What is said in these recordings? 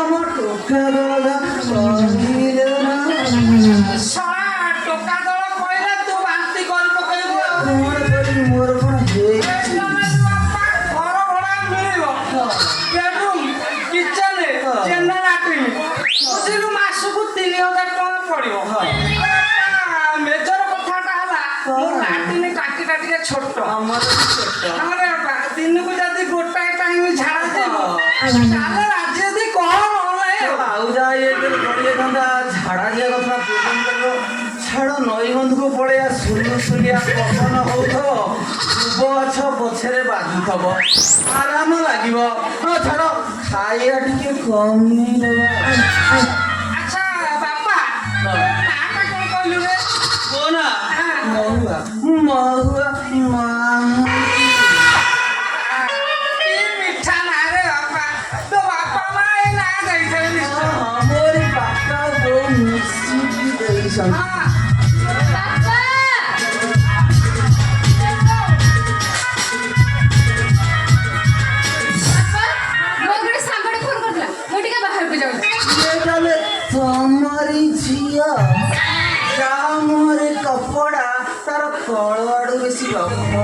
ତମ ଟୋକା ଦଳ କହିଲେ ନା ଶଳା ଟୋକା ଦଳ କହିଲେ ତୁ ବାନ୍ତି କରି ପକେଇବୁ ଆଉ। କଣ କରିବି ମୋର କଣ ହେଇଛି ଘର ଭଡ଼ା ମିଳିବ ବେଡରୁମ୍ କିଚେନ ଜେନେରାଲ ଲାଟ୍ରିନ୍ ବୁଝିଲୁ ମାସକୁ 3000 ଟଙ୍କା ପଡିବ। ମେଜର କଥାଟା ହେଲା ମୋ ଲାଟ୍ରିନ୍ ଟାଙ୍କିଟା ଟିକେ ଛୋଟ ଆମର ବି ଛୋଟ ଆମର ଦିନକୁ ଯଦି ଗୋଟାଏ ଟାଇମ ଝାଡ଼ା ଯିବ ତାହେଲେ ରାଜି ଯଦି କହ ନହେଲେ ଆଉ ଯାହା ଇଏ ପଡ଼ିଯାଇଥାନ୍ତା ଝାଡ଼ା ଯିବା କଥା ପୂର୍ବରୁ ଛାଡ଼ ନଈ ବନ୍ଧୁକୁ ପଳେଇବା ସୁଲୁସୁଲିଆ ପବନ ହଉଥିବ ଦୁବ ଗଛ ପଛରେ ବାଜୁଥିବ ଆରାମ ଲାଗିବ। ହଁ ଛାଡ଼ ଖାଇବା ଟିକେ କମେଇଦେବା। ଆଚ୍ଛା ବାପା ନାଁଟା କଣ କହିଲୁ ରେ? କହନା ମହୁଆ ମହୁଆ କି ମିଠା ନାଁ ରେ ବାପା। ତୋ ବାପା ମା ଏଇ ନାଁ ଦେଇଥିଲେ ନିଶ୍ଚୟ। ମୋରି ବାପା ବୋଉ ମିଶିକି ଦେଇଛନ୍ତି। ହଁ ବାପା ମୋ ଗୋଟେ ସାଙ୍ଗଟେ ଫୋନ କରିଥିଲା ମୁଁ ଟିକେ ବାହାରକୁ ଯାଉଛି। ଇଏ ତାହେଲେ ତମରି ଝିଅ ଯାହା ମୁହଁରେ କପଡ଼ା ତାର ତଳ ଆଡୁ ବେଶୀ ଲମ୍ବା।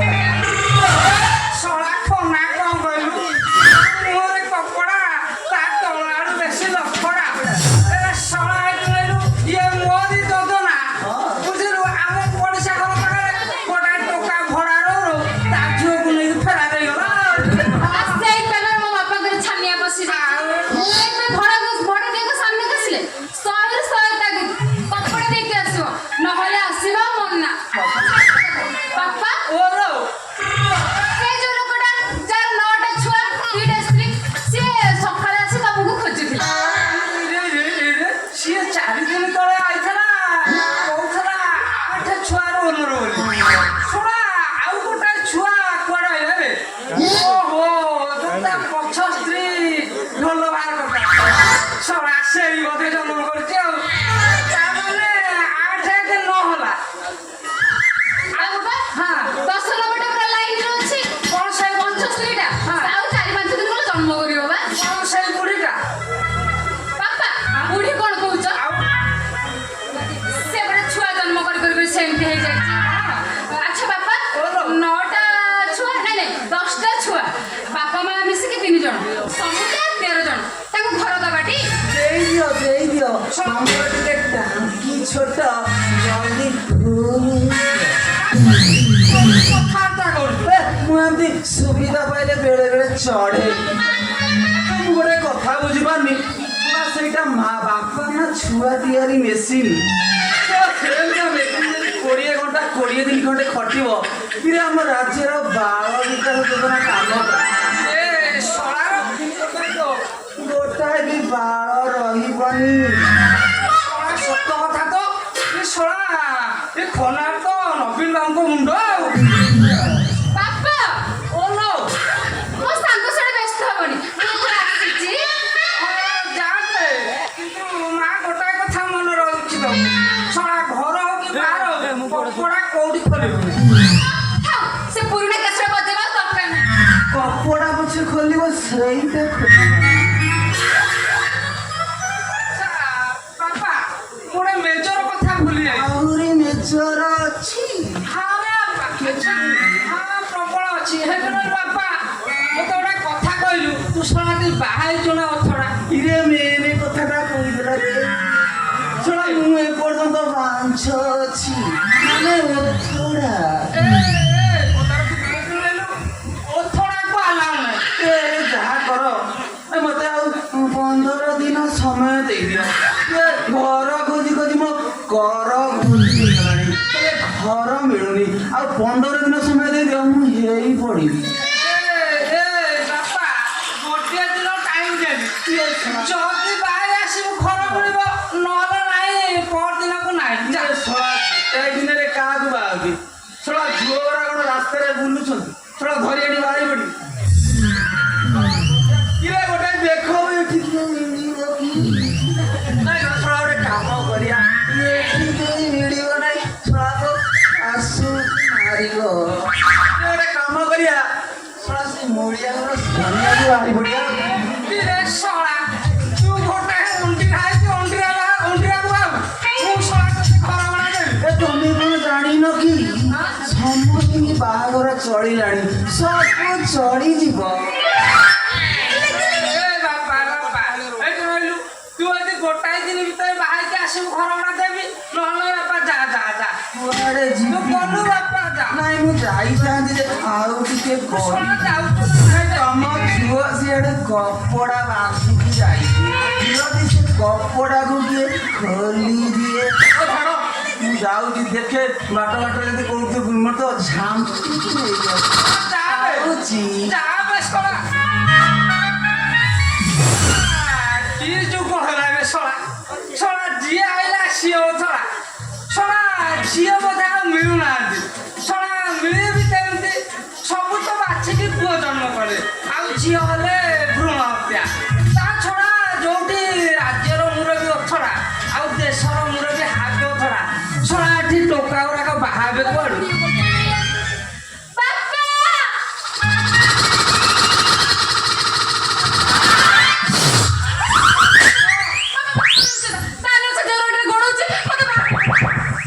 ଶଳା ଖନା କଣ କହିଲୁ? ମୁହଁରେ କପଡ଼ା ତା ତଳ ଆଡୁ ବେଶୀ ଲଫଡ଼ା। ଏ ଶଳା କହିଲୁ ଇଏ ମୋରି ଯୋଜନା ବୁଝିଲୁ। ଆମ ପଡ଼ିଶା ଘର ପାଖରେ ଗୋଟାଏ ଟୋକା ଭଡ଼ା ରହୁ ତା ଝିଅକୁ ନେଇକି ଫେରାର ହେଇଗଲା। ସେଇ ତମେ ମୋ ବାପାଙ୍କର ଛାନିଆ ବସି ଭଡ଼ା ଦେଇଙ୍କ ସାମ୍ନାକୁ ଆସିଲେ 100ରୁ 100 ତାଗିଦ କପଡ଼ା ଦେଇକି ଆସିବ ନହେଲେ ଆସିବ ମନା। ବାପା ଓର ସେ ଯୋଉ ଲୋକଟା ଯାର 9ଟା ଛୁଆ 2ଟା ସ୍ତ୍ରୀ ସିଏ ସକାଳେ ଆସି ତମକୁ ଖୋଜୁଥିଲା। ସିଏ 4 ଦିନ ତଳେ ଆଇଥିଲା କହୁଥିଲା 8 ଛୁଆର ଓନର ବୋଲି। ଶୁଣା ଆଉ ଗୋଟେ ଛୁଆ କୁଆଡେ ଆଇଲା ରେ? ଓହୋ ତୁ ତା ପଛ ସ୍ତ୍ରୀ ଢୋଲ ବାହାର କଥା। ଶଳା ସେଇ ବୋଧେ ଜନ୍ମ କରିଛି ଆଉ। ତାମାନେ 8 9 ହେଲା। ଆଉ ବାପା ହଁ 10 ନମ୍ବରଟା ପୁରା ଲାଇନରେ ଅଛି କଣ ସେ ପଞ୍ଚସ୍ତ୍ରୀଟା ଆଉ 4-5 ଦିନ ଗଲେ ଜନ୍ମ କରିବ ବା। କଣ ସେଇ ବୁଢୀଟା? ବାପା ବୁଢୀ କଣ କହୁଛ? ଆଉ ସେ ଗୋଟେ ଛୁଆ ଜନ୍ମ କରି ସେମିତି ହେଇଯାଇଛି। ଆଚ୍ଛା ବାପା 9ଟା ଛୁଆ ନାଇଁ 10ଟା ଛୁଆ ବାପା ମା ମିଶିକି 3 ଜଣ ସମୁଦାୟ 13 ଜଣ ତାଙ୍କୁ ଘର ଦବାଟି। ଦେଇଦିଅ ତମର ଟିକେ ଟାଙ୍କି ଛୋଟ ଜଲ୍ଦି କଥାବାର୍ତ୍ତା କରୁଛୁ। ମୁଁ ଏମିତି ସୁବିଧା ପାଇଲେ ବେଳେ ବେଳେ ଚଢେ। ମୁଁ ଗୋଟେ କଥା ବୁଝିପାରୁନି ସେଇଟା ମା ବାପା ନା ଛୁଆ ତିଆରି ମେସିନ୍। 20 ଘଣ୍ଟା 20 ଦିନ ଖଣ୍ଡେ ଖଟିବ କିରେ ଆମ ରାଜ୍ୟର ବାଳ ବିକାଶ ଯୋଜନା କାମ ଏ ଶଳାର ଗୋଟାଏ ବି ବାଳ ରହିବନି। ଶଳା ସତ କଥା ତ। ଏ ଶଳା ଏ ଖନାର ତ ନବୀନ ବାବୁଙ୍କ ମୁଣ୍ଡ ଆଉ। ବାପା ଓଲୋ ମୋ ସାଙ୍ଗ ସାଡେ ବ୍ୟସ୍ତ ହବନି ମୁଁ ଏଥର ଆସିଛି। ଯାଆନ୍ତେ କିନ୍ତୁ ମା ଗୋଟାଏ କଥା ମନେ ରହୁଛି ତ। ଶଳା ଘର ହଉ କି ବାହାର ହଉ କପଡ଼ା କୋଉଠି ଖୋଲିବୁନି। ଥାଉ, ସେ ପୁରୁଣା କେଶର ବଜେଇବା ଆଉ ଦରକାର ନାହିଁ। କପଡ଼ା ପଛେ ଖୋଲିବ ସେଇଟା ଖୋଲିବ। ବାପା ଗୋଟେ ମେଜର କଥା ଭୁଲି ଯାଇଛି। ଆହୁରି ନିଜର ଅଛି। ହଁ ପ୍ରବଳ ଅଛି। ହେଲେ ବାପା ମୋତେ ଗୋଟେ କଥା କହିଲୁ ତୁ ଶଳା ଟିକେ ବାହା ହେଇଛୁ ନା ଅଥଡ଼ା? ଇରେ ମେନେ କଥାଟା କହିଦେଲା ରେ। ଶୁଣ ମୁଁ ଏପର୍ଯ୍ୟନ୍ତ ବାଞ୍ଛ ଅଛି ମାନେ ଓଥଡ଼ା। ଅଥଡ଼ାକୁ ଆଲାଉ ନାହିଁ। ଏ ଯାହା କର ମତେ ଆଉ 15 ଦିନ ସମୟ ଦେଇଦିଅ। ଘର ଖୋଜି ଖୋଜି ମୋ କର ଘୁଞ୍ଚିଗଲାଣି। ଘର ମିଳୁନି ଆଉ 15 ଦିନ ସମୟ ଦେଇଦିଅ ମୁଁ ହେଇ ପଡ଼ିବି। ବାପା ଗୋଟିଏ ଦିନ ଟାଇମ୍ ଦେବି। ଯଦି ବାହାରି ଆସିବୁ ଘର ମିଳିବ ନହେଲେ ନାହିଁ ପରଦିନକୁ ନାହିଁ। ଏଇ ଦିନରେ କାହାକୁ ବାହାବି? ଶଳା ଝୁଅ ଗୁରା କଣ ରାସ୍ତାରେ ବୁଲୁଛନ୍ତି? ଶଳା ଧରି ଆଣି ବାହାରି ପଡି। କିରେ ଗୋଟେ ଦେଖ ଏଠି କିଏ ମିଳିବ କି? ନାଇଁ ଶଳା ଗୋଟେ କାମ କରିବା। ଏଠି କେହି ମିଳିବ ନାହିଁ। ଶଳା ତ ଆସୁ ମାରିବ। ଗୋଟେ କାମ କରିବା। ଶଳା ସେ ମୂଳିଆ ଘର ଧନିଆକୁ ବାହାରି ପଡିଆ। କିରେ ଶଳା ତୁ ଚଳିଲାଣି ସବୁ ଚଳିଯିବ। ତୁ ଯଦି ଗୋଟାଏ ଦିନ ଭିତରେ ବାହାରିକି ଆସିବୁ ଘର ଭଡ଼ା ଦେବି, ନହେଲେ ବାପା ଯା ଯା ଯା। କୁଆଡେ ତୁ ଯିବି? ଗଲୁ ବାପା ଯା। ନାଇଁ ମୁଁ ଯାଇଥାନ୍ତି ଯେ ଆଉ ଟିକେ ଶୁଣ ଗଲି। ଯାଉଛୁ ତମ ଝୁଅ ସିଆଡେ କପଡା ବାନ୍ଧିକି ଯାଇଛି, ଯଦି ସେ କପଡାକୁ କିଏ ଖୋଲି ଦିଏ। ମୁଁ ଯାଉଛି ଦେଖେ ବାଟ ବାଟରେ ଯଦି କୋଉଠି ମତେ ଝାମ୍ପିକି ନେଇଯାଉଛି। ଯା ବେ ଶଳା। କି ଯୁଗ ହେଲା ବେ ଶଳା। ଶଳା ଯିଏ ଆଇଲା ସିଏ ଅଥଳା। ଶଳା ଝିଅ ବୋଧେ ଆଉ ମିଳୁନାହାନ୍ତି। ଶଳା ମିଳିବି କେମିତି? ସବୁ ତ ବାଛିକି ପୁଅ ଜନ୍ମ କଲେ, ଆଉ ଝିଅ ହେଲେ ଭ୍ରୂଣ ହତ୍ୟା। ତା ଛଡା ଯୋଉଠି ରାଜ୍ୟର ମୁରବୀ ଅଥଳା ଆଉ ଦେଶର ମୁରବୀ ହାବେ ଅଥଳା। ଶଳା ଏଠି ଟୋକା ଗୁଡାକ ବାହାବେ କୁଆଡୁ?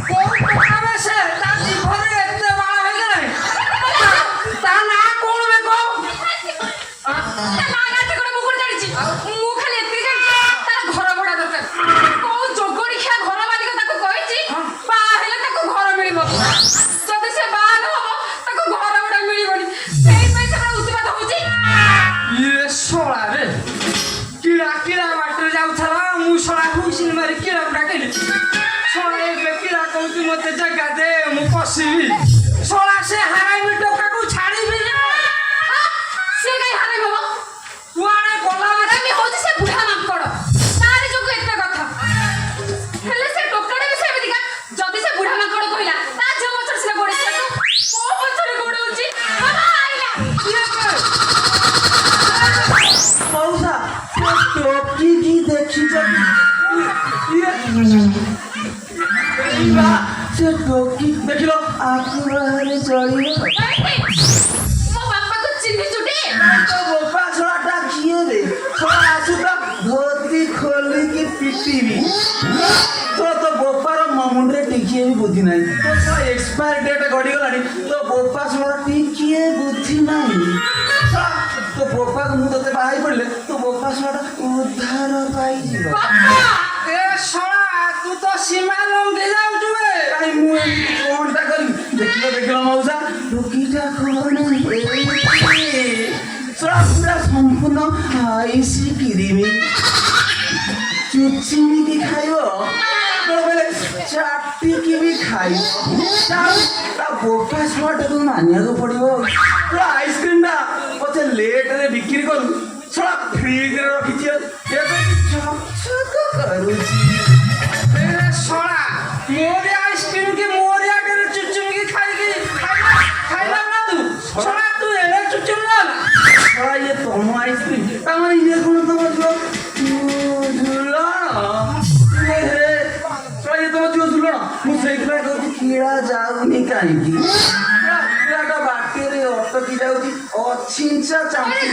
କୋଉ ଟୋକା ବେ ସେ? ତା ଜିଭରେ ଏତେ ବାଳ ହେଇଗଲାଣି। ତା ନାଁ କଣ ବେ କହ? ଇଏ ଶଳା ରେ କିଳା କିଳା ବାଟରେ ଯାଉଥିଲା, ମୁଁ ଶଳା ହୁଇସିଲ ମାରି କିଳାକୁ ଡାକିଲି। ଶଳା ଏବେ କିଳା କହୁଛି ମତେ ଜାଗା ଦେ ମୁଁ ପଶିବି। ଶଳା ସେ ହାରାମି ଟୋକାକୁ ଛାଡ଼ିବି ନା। କୁଆଡେ ଗଲା ବେ? ମଉସା ଟୋକିକି ଦେଖିଛ? ସେ ଟୋକି ଦେଖିଲ ଆକୁ ବାହାରେ ଚଳିବ। ତ ବୋପା ଛୁଆଟା କିଏ ବେ? ଛୁଆ ଆସୁ ତ ଧୋତି ଖୋଲିକି ପିଟିବି। ତ ବୋପାର ମୁଣ୍ଡରେ ଟିକିଏ ବି ବୁଦ୍ଧି ନାହିଁ। ତ ଏକ୍ସପାୟାର ଡେଟ୍ ଗଡ଼ିଗଲାଣି, ତ ବୋପା ଛୁଆ ଟିକିଏ ବୁଦ୍ଧି ନାହିଁ। ତ ବୋପାକୁ ମୁଁ ତତେ ବାହାଇ ପଡ଼ିଲେ ତ ବୋପା ଛୁଆଟା ଉଦ୍ଧାର ପାଇଯିବ। ଏ ଶଳା ତୁ ତ ସୀମା ଲଙ୍ଘି ଯାଉଛୁ ବେ। କାଇଁ ମୁଁ ଏମିତି କଣଟା କରିବି? ଦେଖିଲ ମଉସା ଟୋକିଟା କଣ ପୁରା ସମ୍ପୂର୍ଣ୍ଣ ଆଇସି କିରିମି ଚୁଚିମିକି ଖାଇବ, ବେଳେବେଳେ ଚାଟିକି ବି ଖାଇବ। ତା ବୋପା ଛୁଆଟାକୁ ମାନିବାକୁ ପଡ଼ିବ। ଆଇସ୍କ୍ରିମଟା ପଛେ ଲେଟରେ ବିକ୍ରି କରୁ, ଛଡ଼ା ଫ୍ରିଜରେ ରଖିଛି ଏବେ ଚକଚକ କରୁଛି। ଏ ଶଳା ମୋରି ଆଇସ୍କ୍ରିମ କି ମୋରି ଆଗରେ ଚୁଚୁମିକି ଖାଇଲା ନା ତୁ? ଶଳା ତୁ ଏଡେ ଚୁଚୁମି ନା। ଛଡ଼ା ଇଏ ତମ ଆଇସ୍କ୍ରିମ, ତାମାନେ ଇଏ କଣ ତମ ଝୁଅ ଝୁଲଣ? ଇଏ ତମ ଝୁଅ ଝୁଲଣ? ମୁଁ ସେଇଥିପାଇଁ କହୁଛି କିଳା ଯାଉନି କାହିଁକି? କିଳାଟା ବାଟରେ ଅଟକି ଯାଉଛି, ଅଛିଞ୍ଚା ଚାମ୍ପି